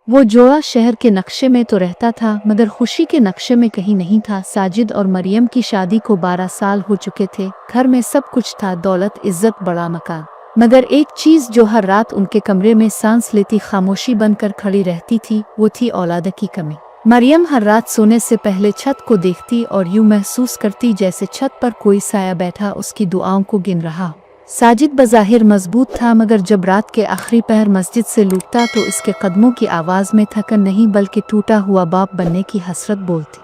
वो जोड़ा शहर के नक्शे में तो रहता था मगर खुशी के नक्शे में कहीं नहीं था। साजिद और मरियम की शादी को 12 साल हो चुके थे। घर में सब कुछ था, दौलत, इज्जत, बड़ा मकान, मगर एक चीज जो हर रात उनके कमरे में सांस लेती खामोशी बनकर खड़ी रहती थी, वो थी औलाद की कमी। मरियम हर रात सोने से पहले छत को देखती और यूं महसूस करती जैसे छत पर कोई साया बैठा उसकी दुआओं को गिन रहा हो। साजिद बज़ाहिर मजबूत था मगर जब रात के आखिरी पहर मस्जिद से लौटता तो इसके कदमों की आवाज़ में थकन नहीं बल्कि टूटा हुआ बाप बनने की हसरत बोलती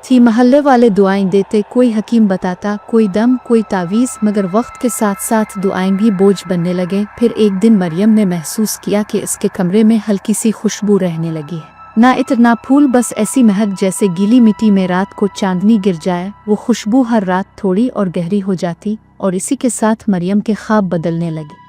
थी। महल्ले वाले दुआएं देते, कोई हकीम बताता, कोई दम, कोई तावीज़, मगर वक्त के साथ साथ दुआएं भी बोझ बनने लगे। फिर एक दिन मरियम ने महसूस किया कि इसके कमरे में हल्की सी खुशबू रहने लगी है। ना इत्र ना फूल, बस ऐसी महक जैसे गीली मिट्टी में रात को चांदनी गिर जाए। वो खुशबू हर रात थोड़ी और गहरी हो जाती और इसी के साथ मरियम के ख्वाब बदलने लगे।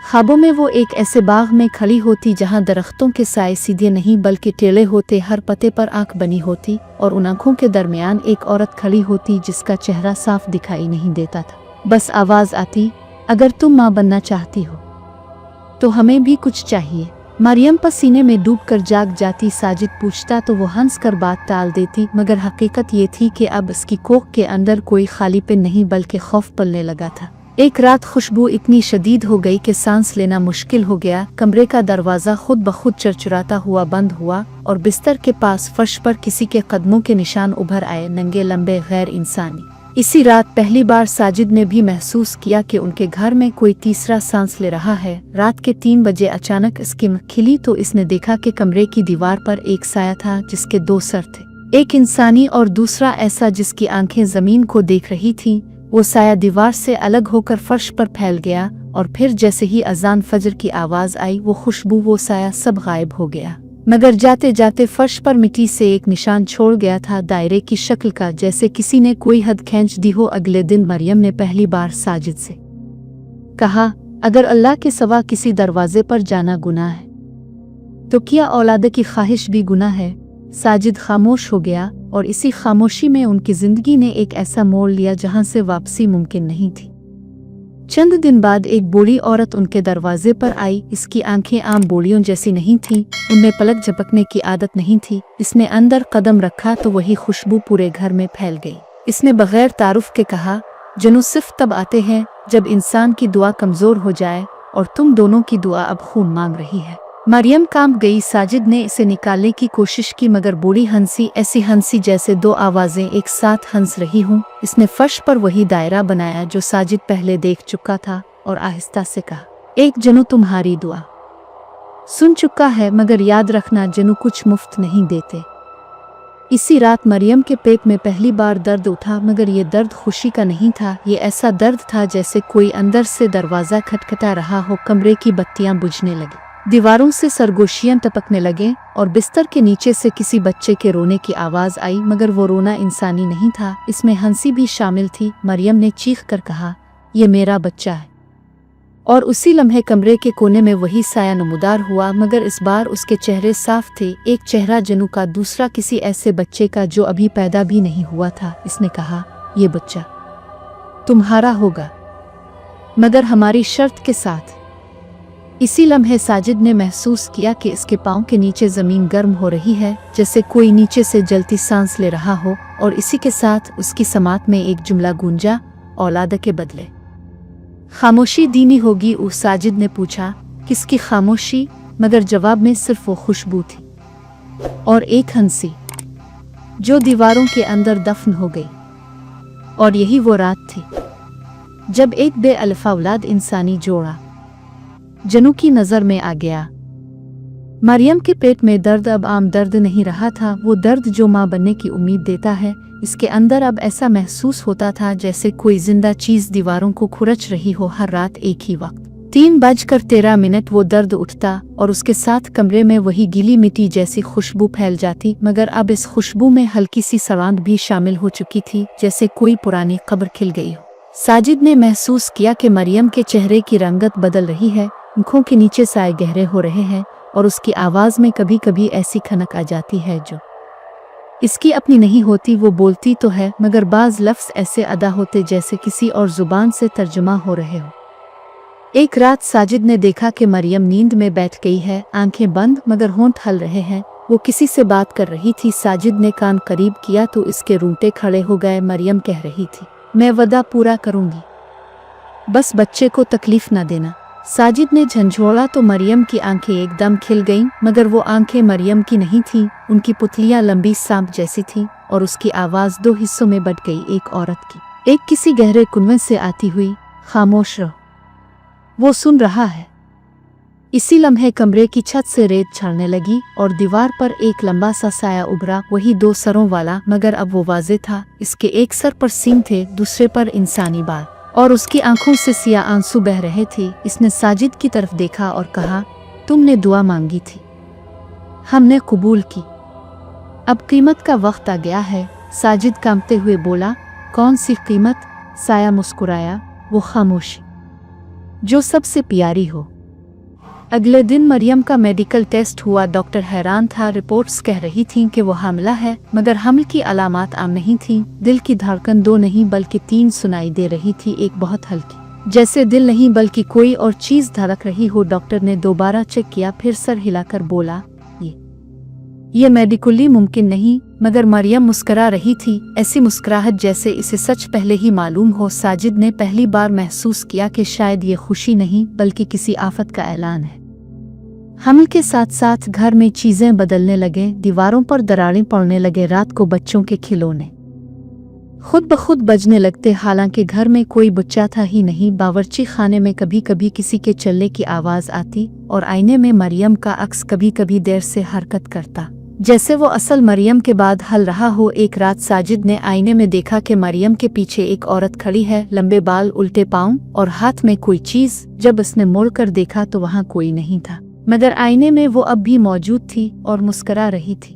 ख्वाबों में वो एक ऐसे बाग में खड़ी होती जहां दरख्तों के साए सीधे नहीं बल्कि टेढ़े होते, हर पत्ते पर आंख बनी होती और उन आंखों के दरमियान एक औरत खड़ी होती जिसका चेहरा साफ दिखाई नहीं देता था। बस आवाज़ आती, अगर तुम माँ बनना चाहती हो तो हमें भी कुछ चाहिए। मरियम पसीने में डूबकर जाग जाती। साजिद पूछता तो वो हंस कर बात टाल देती, मगर हकीकत ये थी कि अब इसकी कोख के अंदर कोई खालीपन नहीं बल्कि खौफ पलने लगा था। एक रात खुशबू इतनी शदीद हो गई कि सांस लेना मुश्किल हो गया। कमरे का दरवाज़ा खुद ब खुद चरचराता हुआ बंद हुआ और बिस्तर के पास फर्श पर किसी के कदमों के निशान उभर आए, नंगे, लंबे, गैर इंसानी। इसी रात पहली बार साजिद ने भी महसूस किया कि उनके घर में कोई तीसरा सांस ले रहा है। रात के 3 बजे अचानक इसकी आँख खिली तो इसने देखा कि कमरे की दीवार पर एक साया था जिसके 2 सर थे, एक इंसानी और दूसरा ऐसा जिसकी आंखें जमीन को देख रही थीं। वो साया दीवार से अलग होकर फर्श पर फैल गया और फिर जैसे ही अजान फजर की आवाज़ आई, वो खुशबू, वो साया सब गायब हो गया। मगर जाते जाते फर्श पर मिट्टी से एक निशान छोड़ गया था, दायरे की शक्ल का, जैसे किसी ने कोई हद खींच दी हो। अगले दिन मरियम ने पहली बार साजिद से कहा, अगर अल्लाह के सिवा किसी दरवाजे पर जाना गुनाह है तो क्या औलाद की ख्वाहिश भी गुनाह है? साजिद खामोश हो गया और इसी खामोशी में उनकी जिंदगी ने एक ऐसा मोड़ लिया जहां से वापसी मुमकिन नहीं थी। चंद दिन बाद एक बूढ़ी औरत उनके दरवाजे पर आई। इसकी आंखें आम बूढ़ियों जैसी नहीं थीं, उनमें पलक झपकने की आदत नहीं थी। इसने अंदर कदम रखा तो वही खुशबू पूरे घर में फैल गई। इसने बगैर तारुफ के कहा, जनू सिर्फ तब आते हैं जब इंसान की दुआ कमजोर हो जाए और तुम दोनों की दुआ अब खून मांग रही है। मरियम कांप गई। साजिद ने इसे निकालने की कोशिश की मगर बूढ़ी हंसी, ऐसी हंसी जैसे 2 आवाजें एक साथ हंस रही हों। इसने फर्श पर वही दायरा बनाया जो साजिद पहले देख चुका था और आहिस्ता से कहा, एक जनू तुम्हारी दुआ सुन चुका है, मगर याद रखना जनू कुछ मुफ्त नहीं देते। इसी रात मरियम के पेट में पहली बार दर्द उठा, मगर ये दर्द खुशी का नहीं था। ये ऐसा दर्द था जैसे कोई अंदर से दरवाज़ा खटखटा रहा हो। कमरे की बत्तियां बुझने लगी, दीवारों से सरगोशियां टपकने लगे और बिस्तर के नीचे से किसी बच्चे के रोने की आवाज़ आई, मगर वो रोना इंसानी नहीं था, इसमें हंसी भी शामिल थी। मरियम ने चीख कर कहा, ये मेरा बच्चा है। और उसी लम्हे कमरे के कोने में वही साया नमूदार हुआ, मगर इस बार उसके चेहरे साफ थे। एक चेहरा जनू का, दूसरा किसी ऐसे बच्चे का जो अभी पैदा भी नहीं हुआ था। इसने कहा, ये बच्चा तुम्हारा होगा, मगर हमारी शर्त के साथ। इसी लम्हे साजिद ने महसूस किया कि इसके पाँव के नीचे ज़मीन गर्म हो रही है, जैसे कोई नीचे से जलती सांस ले रहा हो। और इसी के साथ उसकी समात में एक जुमला गूंजा, औलाद के बदले खामोशी दीनी होगी। उस साजिद ने पूछा, किसकी खामोशी? मगर जवाब में सिर्फ वो खुशबू थी और एक हंसी जो दीवारों के अंदर दफन हो गई। और यही वो रात थी जब एक बेअल्फ़ा औलाद इंसानी जोड़ा जनू की नज़र में आ गया। मरियम के पेट में दर्द अब आम दर्द नहीं रहा था, वो दर्द जो माँ बनने की उम्मीद देता है। इसके अंदर अब ऐसा महसूस होता था जैसे कोई जिंदा चीज़ दीवारों को खुरच रही हो। हर रात एक ही वक्त 3:13 वो दर्द उठता और उसके साथ कमरे में वही गीली मिट्टी जैसी खुशबू फैल जाती, मगर अब इस खुशबू में हल्की सी सवांध भी शामिल हो चुकी थी, जैसे कोई पुरानी कब्र खिल गई हो। साजिद ने महसूस किया कि मरियम के चेहरे की रंगत बदल रही है, आँखों के नीचे साए गहरे हो रहे हैं और उसकी आवाज़ में कभी कभी ऐसी खनक आ जाती है जो इसकी अपनी नहीं होती। वो बोलती तो है, मगर बाज़ लफ्ज़ ऐसे अदा होते जैसे किसी और ज़ुबान से तर्जुमा हो रहे हो। एक रात साजिद ने देखा कि मरियम नींद में बैठ गई है, आंखें बंद मगर होंठ हल रहे हैं। वो किसी से बात कर रही थी। साजिद ने कान करीब किया तो इसके रूंगटे खड़े हो गए। मरियम कह रही थी, मैं वादा पूरा करूंगी, बस बच्चे को तकलीफ न देना। साजिद ने झंझोड़ा तो मरियम की आंखें एकदम खिल गईं, मगर वो आंखें मरियम की नहीं थीं। उनकी पुतलियां लंबी सांप जैसी थीं और उसकी आवाज़ दो हिस्सों में बट गई, एक औरत की, एक किसी गहरे कुएं से आती हुई। खामोश रहो, वो सुन रहा है। इसी लम्हे कमरे की छत से रेत झड़ने लगी और दीवार पर एक लंबा सा साया उभरा, वही 2 सरों वाला, मगर अब वो वाज़ेह था। इसके एक सर पर सींग थे, दूसरे पर इंसानी बाल, और उसकी आंखों से सिया आंसू बह रहे थे। इसने साजिद की तरफ देखा और कहा, तुमने दुआ मांगी थी, हमने कबूल की, अब कीमत का वक्त आ गया है। साजिद कांपते हुए बोला, कौन सी कीमत? साया मुस्कुराया, वो खामोशी जो सबसे प्यारी हो। अगले दिन मरियम का मेडिकल टेस्ट हुआ। डॉक्टर हैरान था। रिपोर्ट्स कह रही थीं कि वो हामिला है, मगर हमल की अलामात आम नहीं थीं। दिल की धड़कन 2 नहीं बल्कि 3 सुनाई दे रही थी, एक बहुत हल्की, जैसे दिल नहीं बल्कि कोई और चीज़ धड़क रही हो। डॉक्टर ने दोबारा चेक किया, फिर सर हिलाकर बोला, ये मेडिकली मुमकिन नहीं। मगर मरियम मुस्करा रही थी, ऐसी मुस्कुराहट जैसे इसे सच पहले ही मालूम हो। साजिद ने पहली बार महसूस किया कि शायद ये खुशी नहीं बल्कि किसी आफत का ऐलान है। हमल के साथ साथ घर में चीज़ें बदलने लगे, दीवारों पर दरारें पड़ने लगे, रात को बच्चों के खिलौने खुद ब खुद बजने लगते। हालांकि घर में कोई बच्चा था ही नहीं। बावर्ची खाने में कभी कभी किसी के चलने की आवाज़ आती और आईने में मरियम का अक्स कभी कभी देर से हरकत करता, जैसे वो असल मरियम के बाद हल रहा हो। एक रात साजिद ने आईने में देखा कि मरियम के पीछे एक औरत खड़ी है, लंबे बाल, उल्टे पाँव और हाथ में कोई चीज़। जब उसने मुड़कर देखा तो वहाँ कोई नहीं था, मगर आईने में वो अब भी मौजूद थी और मुस्करा रही थी।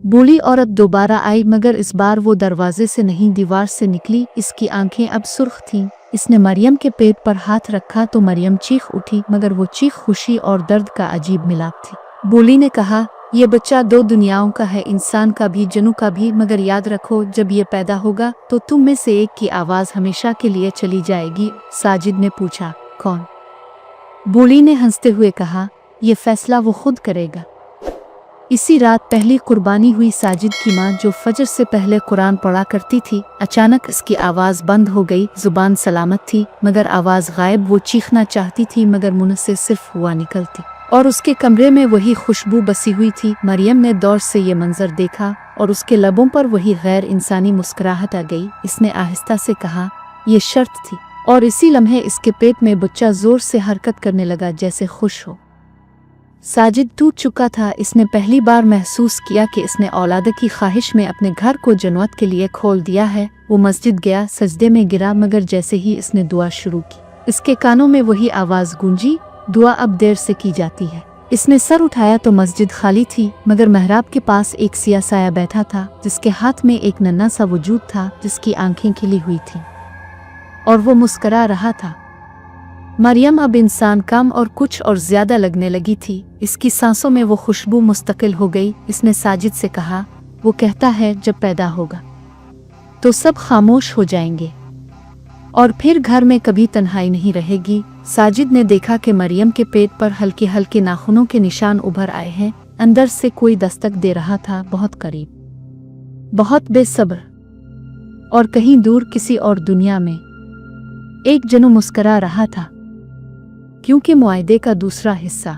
बूढ़ी औरत दोबारा आई, मगर इस बार वो दरवाजे से नहीं दीवार से निकली। इसकी आंखें अब सुर्ख थीं। इसने मरियम के पेट पर हाथ रखा तो मरियम चीख उठी, मगर वो चीख खुशी और दर्द का अजीब मिलाप थी। बूढ़ी ने कहा, ये बच्चा 2 दुनियाओं का है, इंसान का भी जन्नू का भी, मगर याद रखो जब ये पैदा होगा तो तुम में से एक की आवाज़ हमेशा के लिए चली जाएगी। साजिद ने पूछा, कौन? बूढ़ी ने हंसते हुए कहा, ये फैसला वो खुद करेगा। इसी रात पहली कुर्बानी हुई। साजिद की माँ, जो फजर से पहले कुरान पढ़ा करती थी, अचानक इसकी आवाज़ बंद हो गई। जुबान सलामत थी मगर आवाज़ गायब। वो चीखना चाहती थी मगर मुंह से सिर्फ हुआ निकलती, और उसके कमरे में वही खुशबू बसी हुई थी। मरियम ने दौर से ये मंजर देखा और उसके लबों पर वही गैर इंसानी मुस्कुराहट आ गई। इसने आहिस्ता से कहा, ये शर्त थी, और इसी लम्हे इसके पेट में बच्चा जोर से हरकत करने लगा जैसे खुश हो। साजिद टूट चुका था। इसने पहली बार महसूस किया कि इसने औलाद की ख्वाहिश में अपने घर को जन्नत के लिए खोल दिया है। वो मस्जिद गया, सजदे में गिरा, मगर जैसे ही इसने दुआ शुरू की, इसके कानों में वही आवाज़ गूंजी, दुआ अब देर से की जाती है। इसने सर उठाया तो मस्जिद खाली थी, मगर महराब के पास एक सिया साया बैठा था, जिसके हाथ में एक नन्हा सा वजूद था, जिसकी आंखें खिली हुई थीं और वो मुस्करा रहा था। मरियम अब इंसान कम और कुछ और ज्यादा लगने लगी थी। इसकी सांसों में वो खुशबू मुस्तकिल हो गई। इसने साजिद से कहा, वो कहता है जब पैदा होगा तो सब खामोश हो जाएंगे और फिर घर में कभी तन्हाई नहीं रहेगी। साजिद ने देखा कि मरियम के पेट पर हल्के हल्के नाखूनों के निशान उभर आए हैं। अंदर से कोई दस्तक दे रहा था, बहुत करीब, बहुत बेसब्र, और कहीं दूर किसी और दुनिया में एक जनू मुस्करा रहा था, क्योंकि मुआहदे का दूसरा हिस्सा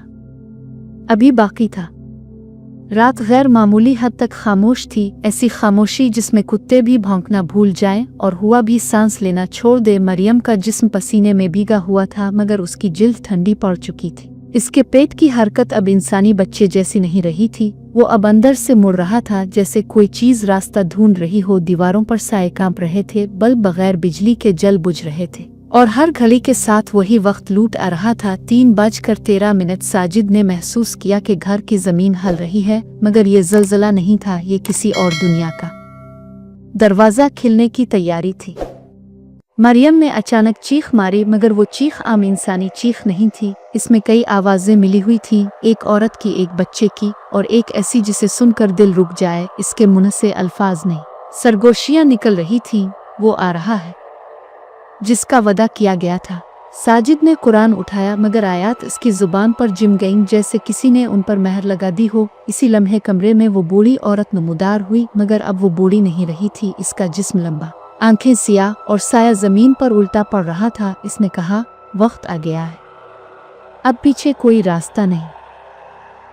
अभी बाकी था। रात गैर मामूली हद तक खामोश थी, ऐसी खामोशी जिसमें कुत्ते भी भौंकना भूल जाएं और हुआ भी सांस लेना छोड़ दे। मरियम का जिस्म पसीने में भीगा हुआ था, मगर उसकी जिल्द ठंडी पड़ चुकी थी। इसके पेट की हरकत अब इंसानी बच्चे जैसी नहीं रही थी। वो अब अंदर से मुड़ रहा था, जैसे कोई चीज़ रास्ता ढूंढ रही हो। दीवारों पर साए कांप रहे थे, बल्ब बगैर बिजली के जल बुझ रहे थे, और हर घड़ी के साथ वही वक्त लूट आ रहा था। 3:13। साजिद ने महसूस किया कि घर की जमीन हल रही है, मगर ये जलजला नहीं था, ये किसी और दुनिया का दरवाजा खिलने की तैयारी थी। मरियम ने अचानक चीख मारी, मगर वो चीख आम इंसानी चीख नहीं थी। इसमें कई आवाजें मिली हुई थीं, एक औरत की, एक बच्चे की, और एक ऐसी जिसे सुनकर दिल रुक जाए। इसके मुंह से अल्फाज नहीं, सरगोशियां निकल रही थीं। वो आ रहा है जिसका वादा किया गया था। साजिद ने कुरान उठाया मगर आयत इसकी जुबान पर जिम गईं जैसे किसी ने उन पर मेहर लगा दी हो। इसी लम्हे कमरे में वो बूढ़ी औरत नमूदार हुई, मगर अब वो बूढ़ी नहीं रही थी। इसका जिस्म लंबा, आंखें सियाह और साया जमीन पर उल्टा पड़ रहा था। इसने कहा, वक्त आ गया है, अब पीछे कोई रास्ता नहीं।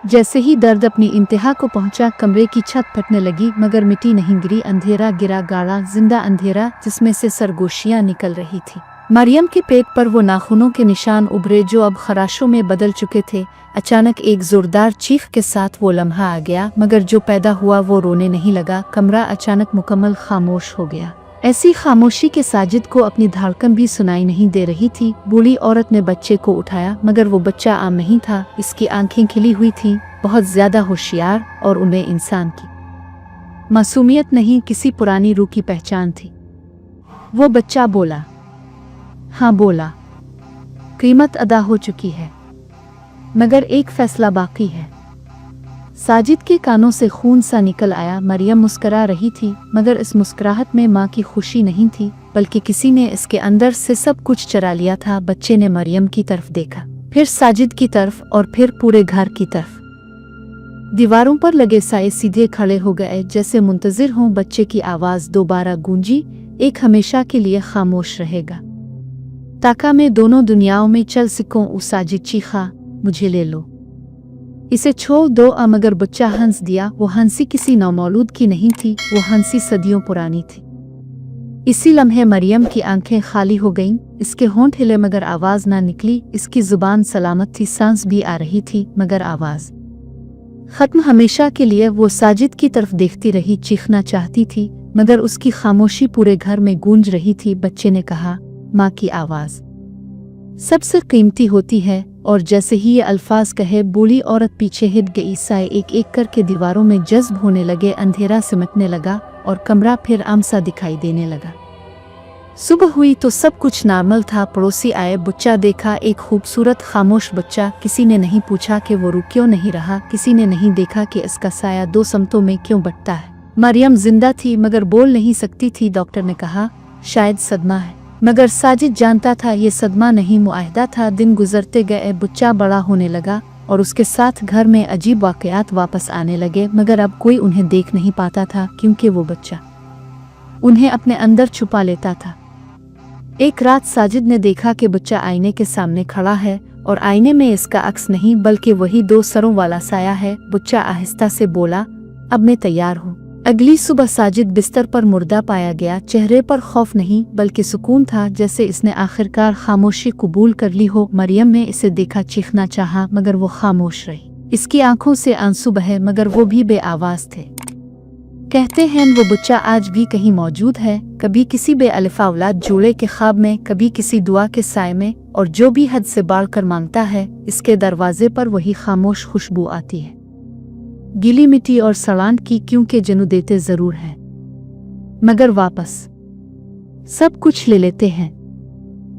जैसे ही दर्द अपनी इंतहा को पहुंचा, कमरे की छत फटने लगी मगर मिट्टी नहीं गिरी। अंधेरा गिरा, गाढ़ा जिंदा अंधेरा जिसमें से सरगोशियां निकल रही थी। मरियम के पेट पर वो नाखूनों के निशान उभरे जो अब खराशों में बदल चुके थे। अचानक एक जोरदार चीख के साथ वो लम्हा आ गया, मगर जो पैदा हुआ वो रोने नहीं लगा। कमरा अचानक मुकम्मल खामोश हो गया, ऐसी खामोशी के साजिद को अपनी धड़कन भी सुनाई नहीं दे रही थी। बूढ़ी औरत ने बच्चे को उठाया, मगर वो बच्चा आम नहीं था। इसकी आंखें खिली हुई थीं, बहुत ज्यादा होशियार, और उनमें इंसान की मासूमियत नहीं, किसी पुरानी रूह की पहचान थी। वो बच्चा बोला, हाँ बोला, कीमत अदा हो चुकी है, मगर एक फैसला बाकी है। साजिद के कानों से खून सा निकल आया। मरियम मुस्करा रही थी, मगर इस मुस्कुराहट में माँ की खुशी नहीं थी, बल्कि किसी ने इसके अंदर से सब कुछ चरा लिया था। बच्चे ने मरियम की तरफ देखा, फिर साजिद की तरफ, और फिर पूरे घर की तरफ। दीवारों पर लगे साए सीधे खड़े हो गए, जैसे मुंतजिर हों। बच्चे की आवाज़ दोबारा गूंजी, एक हमेशा के लिए खामोश रहेगा, ताका मैं दोनों दुनियाओं में चल सकूं। साजिद चीखा, मुझे ले लो, इसे छोड़ दो। मगर बच्चा हंस दिया। वो हंसी किसी नौमौलूद की नहीं थी, वो हंसी सदियों पुरानी थी। इसी लम्हे मरियम की आंखें खाली हो गईं। इसके होंठ हिले मगर आवाज़ ना निकली। इसकी जुबान सलामत थी, सांस भी आ रही थी, मगर आवाज़ खत्म। हमेशा के लिए वो साजिद की तरफ देखती रही, चीखना चाहती थी, मगर उसकी खामोशी पूरे घर में गूंज रही थी। बच्चे ने कहा, माँ की आवाज़ सबसे कीमती होती है। और जैसे ही ये अल्फाज कहे, बूढ़ी औरत पीछे हिट गई। साए एक एक करके दीवारों में जज्ब होने लगे। अंधेरा सिमटने लगा और कमरा फिर आम सा दिखाई देने लगा। सुबह हुई तो सब कुछ नॉर्मल था। पड़ोसी आए, बच्चा देखा, एक खूबसूरत खामोश बच्चा। किसी ने नहीं पूछा कि वो रो क्यों नहीं रहा, किसी ने नहीं देखा कि इसका साया दो समतों में क्यों बंटता है। मरियम जिंदा थी, मगर बोल नहीं सकती थी। डॉक्टर ने कहा, शायद सदमा है, मगर साजिद जानता था ये सदमा नहीं, मुआहदा था। दिन गुजरते गए, बच्चा बड़ा होने लगा, और उसके साथ घर में अजीब वाकयात वापस आने लगे। मगर अब कोई उन्हें देख नहीं पाता था, क्योंकि वो बच्चा उन्हें अपने अंदर छुपा लेता था। एक रात साजिद ने देखा कि बच्चा आईने के सामने खड़ा है, और आईने में इसका अक्स नहीं, बल्कि वही दो सरों वाला साया है। बच्चा आहिस्ता से बोला, अब मैं तैयार हूँ। अगली सुबह साजिद बिस्तर पर मुर्दा पाया गया। चेहरे पर खौफ नहीं, बल्कि सुकून था, जैसे इसने आखिरकार खामोशी कबूल कर ली हो। मरियम ने इसे देखा, चीखना चाहा, मगर वो खामोश रही। इसकी आंखों से आंसू बहे, मगर वो भी बेआवाज थे। कहते हैं वो बच्चा आज भी कहीं मौजूद है, कभी किसी बेअलिफा औलाद जोड़े के ख्वाब में, कभी किसी दुआ के साए में, और जो भी हद से बढ़ कर मांगता है, इसके दरवाजे पर वही खामोश खुशबू आती है, गीली मिट्टी और सड़ान की, क्योंकि जनू देते जरूर हैं, मगर वापस सब कुछ ले लेते हैं।